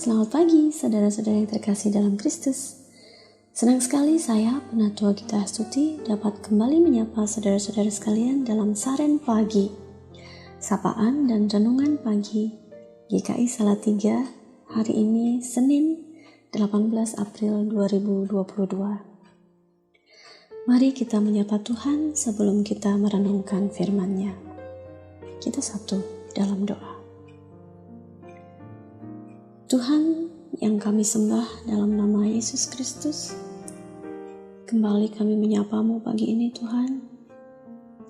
Selamat pagi saudara-saudara yang terkasih dalam Kristus. Senang sekali saya, Penatua Gita Astuti, dapat kembali menyapa saudara-saudara sekalian dalam Saren Pagi, Sapaan dan Renungan Pagi GKI Salatiga hari ini Senin 18 April 2022. Mari kita menyapa Tuhan sebelum kita merenungkan firman-Nya. Kita satu dalam doa. Tuhan yang kami sembah dalam nama Yesus Kristus, kembali kami menyapamu pagi ini Tuhan.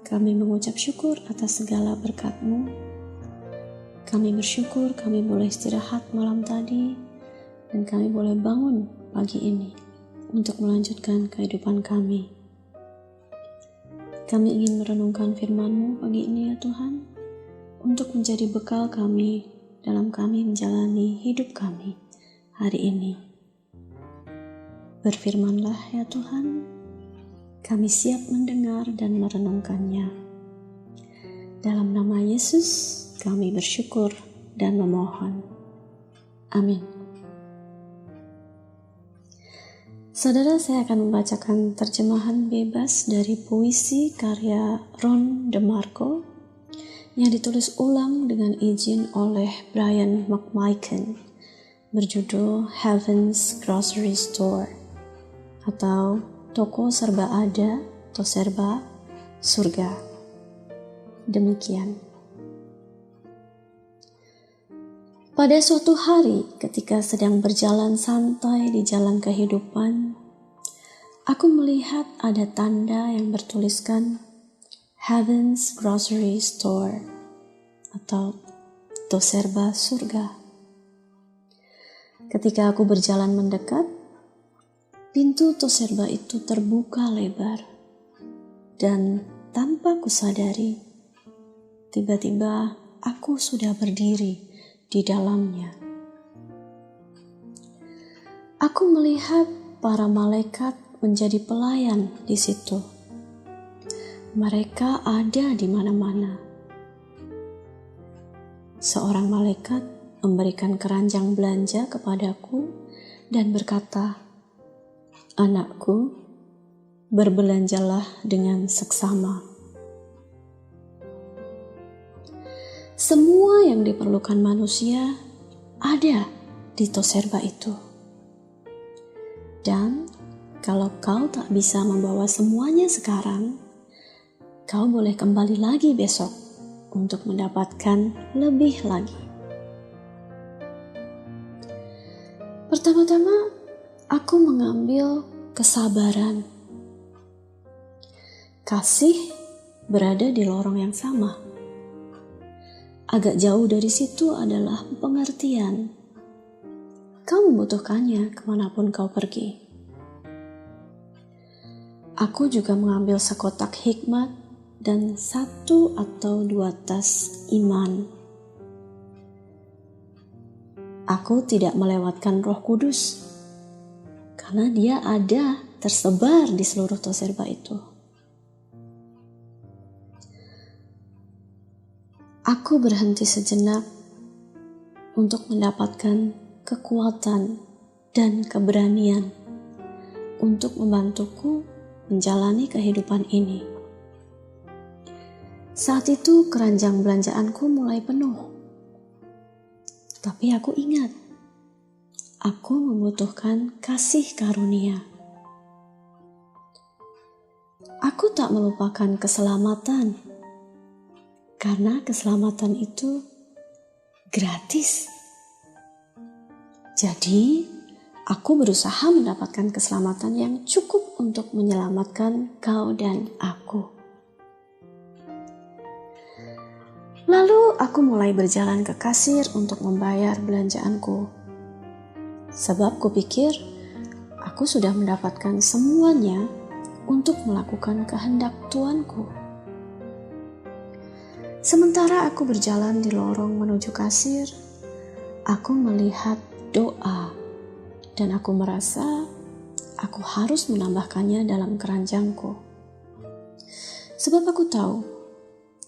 Kami mengucap syukur atas segala berkat-Mu. Kami bersyukur kami boleh istirahat malam tadi dan kami boleh bangun pagi ini untuk melanjutkan kehidupan kami. Kami ingin merenungkan firman-Mu pagi ini ya Tuhan, untuk menjadi bekal kami dalam kami menjalani hidup kami hari ini. Berfirmanlah ya Tuhan, kami siap mendengar dan merenungkannya. Dalam nama Yesus kami bersyukur dan memohon. Amin. Saudara, saya akan membacakan terjemahan bebas dari puisi karya Ron DeMarco yang ditulis ulang dengan izin oleh Brian McMichael, berjudul Heaven's Grocery Store atau Toko Serba Ada atau Serba Surga. Demikian. Pada suatu hari ketika sedang berjalan santai di jalan kehidupan, aku melihat ada tanda yang bertuliskan Heaven's Grocery Store atau Toserba Surga. Ketika aku berjalan mendekat, pintu Toserba itu terbuka lebar dan tanpa kusadari, tiba-tiba aku sudah berdiri di dalamnya. Aku melihat para malaikat menjadi pelayan di situ. Mereka ada di mana-mana. Seorang malaikat memberikan keranjang belanja kepadaku dan berkata, "Anakku, berbelanjalah dengan seksama." Semua yang diperlukan manusia ada di Toserba itu. Dan kalau kau tak bisa membawa semuanya sekarang, kau boleh kembali lagi besok untuk mendapatkan lebih lagi. Pertama-tama, aku mengambil kesabaran. Kasih berada di lorong yang sama. Agak jauh dari situ adalah pengertian. Kau membutuhkannya kemanapun kau pergi. Aku juga mengambil sekotak hikmat dan 1 atau 2 tas iman. Aku tidak melewatkan Roh Kudus karena dia ada tersebar di seluruh Toserba itu. Aku berhenti sejenak untuk mendapatkan kekuatan dan keberanian untuk membantuku menjalani kehidupan ini. Saat itu keranjang belanjaanku mulai penuh. Tapi aku ingat, aku membutuhkan kasih karunia. Aku tak melupakan keselamatan, karena keselamatan itu gratis. Jadi, aku berusaha mendapatkan keselamatan yang cukup untuk menyelamatkan kau dan aku. Lalu aku mulai berjalan ke kasir untuk membayar belanjaanku. Sebab kupikir aku sudah mendapatkan semuanya untuk melakukan kehendak Tuanku. Sementara aku berjalan di lorong menuju kasir, aku melihat doa dan aku merasa aku harus menambahkannya dalam keranjangku. Sebab aku tahu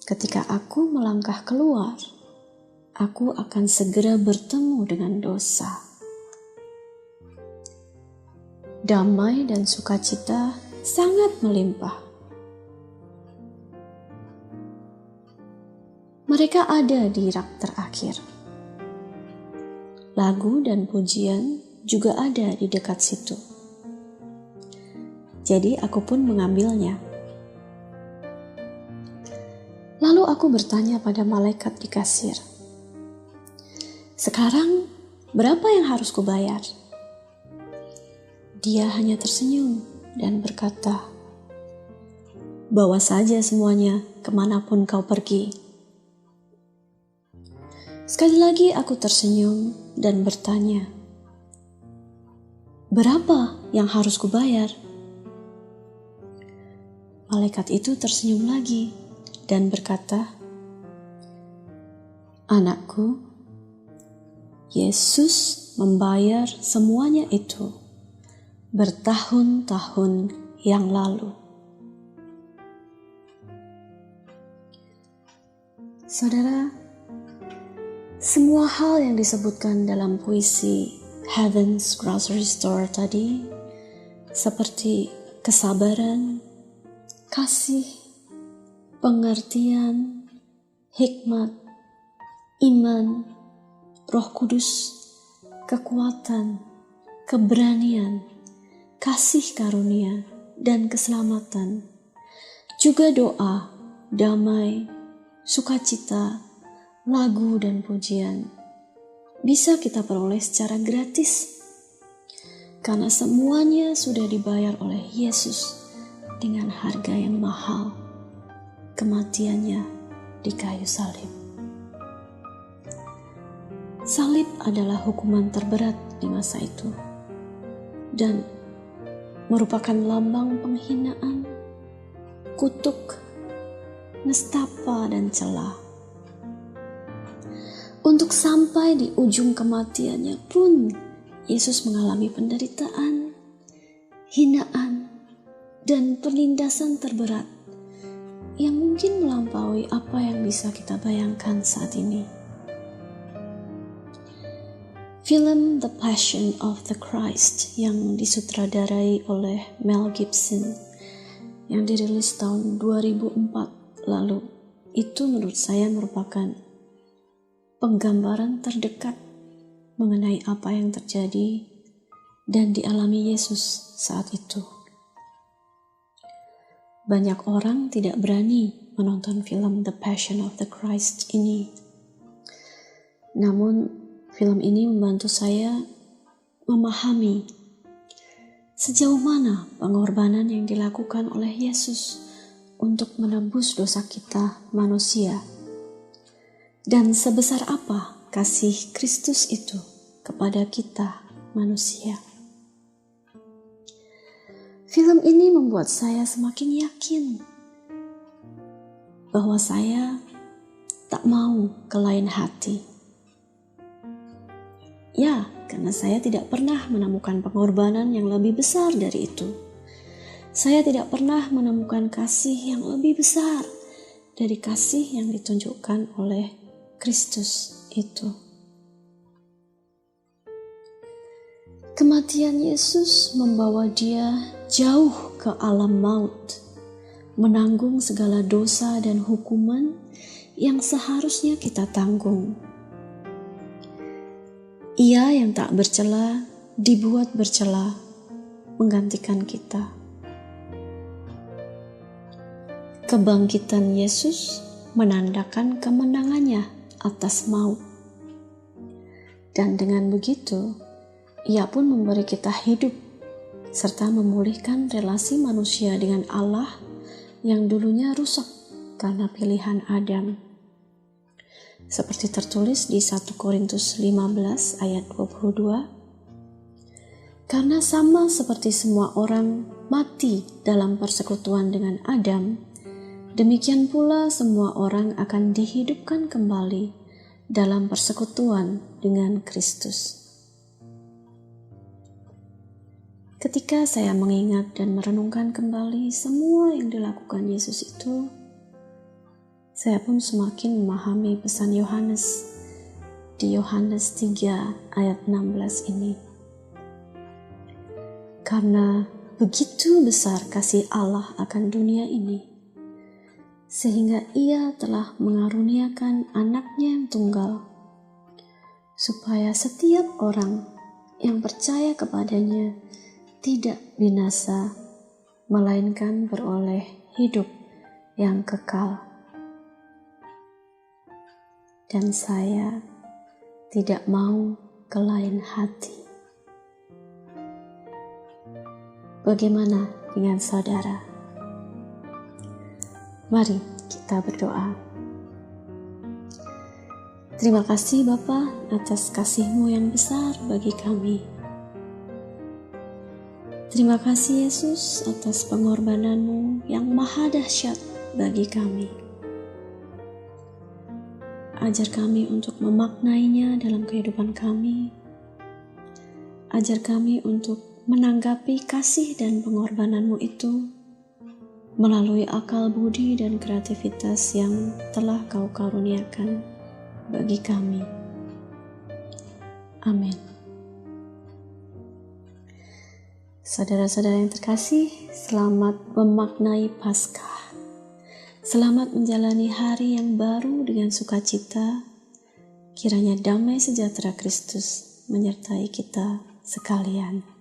ketika aku melangkah keluar, aku akan segera bertemu dengan dosa. damai dan sukacita sangat melimpah. Mereka ada di rak terakhir. Lagu dan pujian juga ada di dekat situ. Jadi aku pun mengambilnya. Lalu aku bertanya pada malaikat di kasir, "Sekarang berapa yang harus kubayar?" Dia hanya tersenyum dan berkata, "Bawa saja semuanya kemanapun kau pergi." Sekali lagi aku tersenyum dan bertanya, "Berapa yang harus kubayar?" Malaikat itu tersenyum lagi dan berkata, "Anakku, Yesus membayar semuanya itu bertahun-tahun yang lalu." Saudara, semua hal yang disebutkan dalam puisi Heaven's Grocery Store tadi, seperti kesabaran, kasih, pengertian, hikmat, iman, Roh Kudus, kekuatan, keberanian, kasih karunia, dan keselamatan, juga doa, damai, sukacita, lagu dan pujian, bisa kita peroleh secara gratis, karena semuanya sudah dibayar oleh Yesus dengan harga yang mahal, kematiannya di kayu salib. Salib adalah hukuman terberat di masa itu, dan merupakan lambang penghinaan, kutuk, nestapa, dan celah. Untuk sampai di ujung kematiannya pun, Yesus mengalami penderitaan, hinaan, dan penindasan terberat yang mungkin melampaui apa yang bisa kita bayangkan saat ini. Film The Passion of the Christ yang disutradarai oleh Mel Gibson yang dirilis tahun 2004 lalu, itu menurut saya merupakan penggambaran terdekat mengenai apa yang terjadi dan dialami Yesus saat itu. Banyak orang tidak berani menonton film The Passion of the Christ ini. Namun film ini membantu saya memahami sejauh mana pengorbanan yang dilakukan oleh Yesus untuk menebus dosa kita manusia, dan sebesar apa kasih Kristus itu kepada kita manusia. Film ini membuat saya semakin yakin bahwa saya tak mau ke lain hati. Ya, karena saya tidak pernah menemukan pengorbanan yang lebih besar dari itu. Saya tidak pernah menemukan kasih yang lebih besar dari kasih yang ditunjukkan oleh Kristus itu. Kematian Yesus membawa Dia jauh ke alam maut, menanggung segala dosa dan hukuman yang seharusnya kita tanggung. Ia yang tak bercela dibuat bercela, menggantikan kita. Kebangkitan Yesus menandakan kemenangannya atas maut. Dan dengan begitu, Ia pun memberi kita hidup, serta memulihkan relasi manusia dengan Allah yang dulunya rusak karena pilihan Adam. Seperti tertulis di 1 Korintus 15 ayat 22, karena sama seperti semua orang mati dalam persekutuan dengan Adam, demikian pula semua orang akan dihidupkan kembali dalam persekutuan dengan Kristus. Ketika saya mengingat dan merenungkan kembali semua yang dilakukan Yesus itu, saya pun semakin memahami pesan Yohanes di Yohanes 3 ayat 16 ini. Karena begitu besar kasih Allah akan dunia ini, sehingga Ia telah mengaruniakan anaknya yang tunggal, supaya setiap orang yang percaya kepadanya tidak binasa, melainkan beroleh hidup yang kekal. Dan saya tidak mau ke lain hati. Bagaimana dengan saudara? Mari kita berdoa. Terima kasih Bapa atas kasih-Mu yang besar bagi kami. Terima kasih Yesus atas pengorbanan-Mu yang maha dahsyat bagi kami. Ajar kami untuk memaknainya dalam kehidupan kami. Ajar kami untuk menanggapi kasih dan pengorbanan-Mu itu melalui akal budi dan kreativitas yang telah Kau karuniakan bagi kami. Amin. Saudara-saudara yang terkasih, selamat memaknai Paskah. Selamat menjalani hari yang baru dengan sukacita. Kiranya damai sejahtera Kristus menyertai kita sekalian.